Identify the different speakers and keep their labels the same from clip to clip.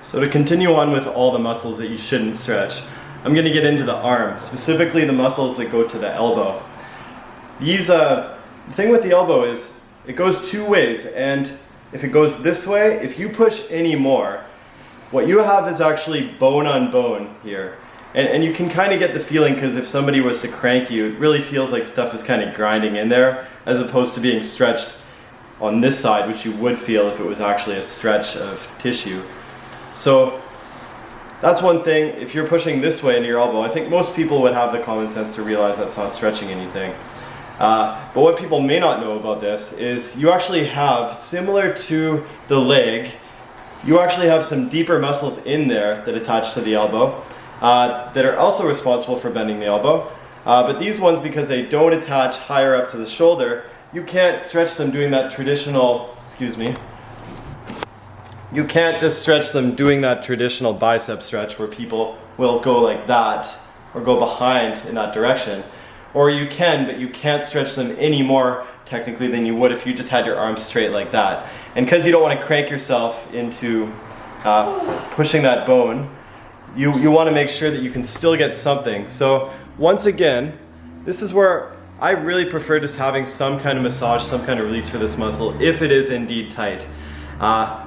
Speaker 1: So to continue on with all the muscles that you shouldn't stretch, I'm going to get into the arm, specifically the muscles that go to the elbow. The thing with the elbow is it goes two ways, and if it goes this way, if you push any more, what you have is actually bone on bone here. And you can kind of get the feeling, because if somebody was to crank you, it really feels like stuff is kind of grinding in there, as opposed to being stretched on this side, which you would feel if it was actually a stretch of tissue. So that's one thing. If you're pushing this way into your elbow, I think most people would have the common sense to realize that's not stretching anything. But what people may not know about this is you actually have, similar to the leg, you actually have some deeper muscles in there that attach to the elbow that are also responsible for bending the elbow. But these ones, because they don't attach higher up to the shoulder, you can't stretch them doing that traditional, you can't just stretch them doing that traditional bicep stretch where people will go like that or go behind in that direction. Or you can, but you can't stretch them any more technically than you would if you just had your arms straight like that. And because you don't want to crank yourself into pushing that bone, you want to make sure that you can still get something. So once again, this is where I really prefer just having some kind of massage, some kind of release for this muscle if it is indeed tight.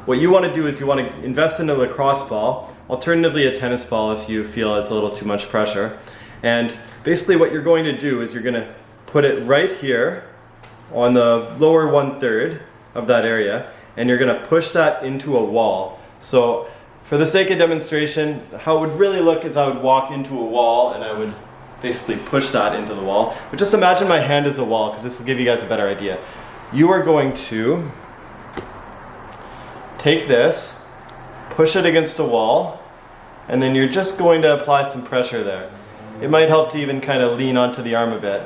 Speaker 1: What you want to do is you want to invest in a lacrosse ball, alternatively a tennis ball if you feel it's a little too much pressure. And basically what you're going to do is you're going to put it right here on the lower 1/3 of that area, and you're going to push that into a wall. So for the sake of demonstration, how it would really look is I would walk into a wall and I would basically push that into the wall. But just imagine my hand as a wall, because this will give you guys a better idea. You are going to take this, push it against a wall, and then you're just going to apply some pressure there. It might help to even kind of lean onto the arm a bit.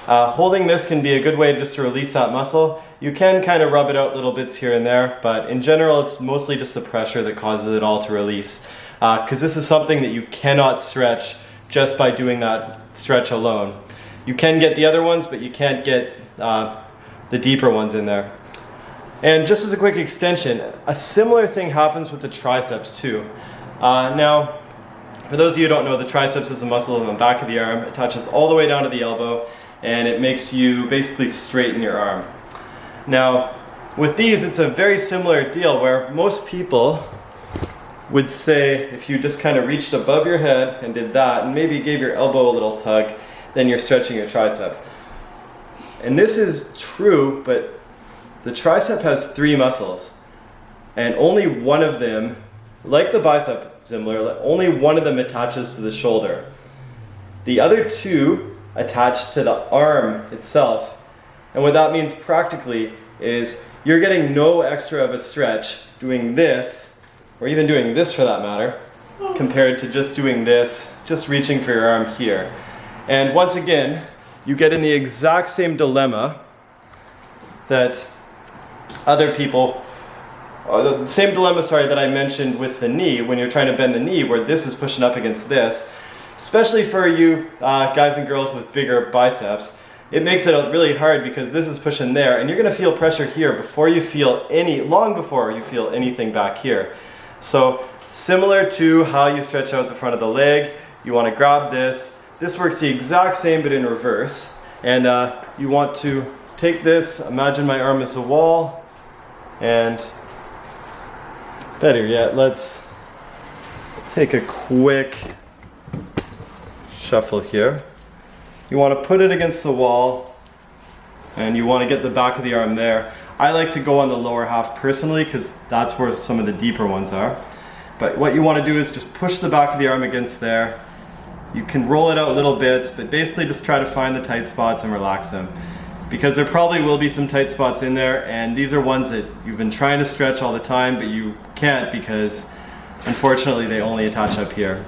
Speaker 1: Holding this can be a good way just to release that muscle. You can kind of rub it out little bits here and there, but in general it's mostly just the pressure that causes it all to release. Because this is something that you cannot stretch just by doing that stretch alone. You can get the other ones, but you can't get the deeper ones in there. And just as a quick extension, a similar thing happens with the triceps too. Now, for those of you who don't know, the triceps is a muscle in the back of the arm. It touches all the way down to the elbow, and it makes you basically straighten your arm. Now, with these, it's a very similar deal where most people would say if you just kind of reached above your head and did that, and maybe gave your elbow a little tug, then you're stretching your tricep. And this is true, but the tricep has 3 muscles, and only one of them, like the bicep, similar, only one of them attaches to the shoulder. The other 2 attach to the arm itself. And what that means practically is you're getting no extra of a stretch doing this, or even doing this for that matter, compared to just doing this, just reaching for your arm here. And once again, you get in the exact same dilemma that other people, the same dilemma, that I mentioned with the knee, when you're trying to bend the knee, where this is pushing up against this, especially for you guys and girls with bigger biceps. It makes it really hard because this is pushing there, and you're going to feel pressure here before you feel long before you feel anything back here. So similar to how you stretch out the front of the leg, you want to grab this. This works the exact same but in reverse, and you want to take this, imagine my arm is a wall, and better yet, let's take a quick shuffle here. You want to put it against the wall, and you want to get the back of the arm there. I like to go on the lower half personally because that's where some of the deeper ones are. But what you want to do is just push the back of the arm against there. You can roll it out little bits, but basically just try to find the tight spots and relax them. Because there probably will be some tight spots in there, and these are ones that you've been trying to stretch all the time, but you can't because unfortunately they only attach up here.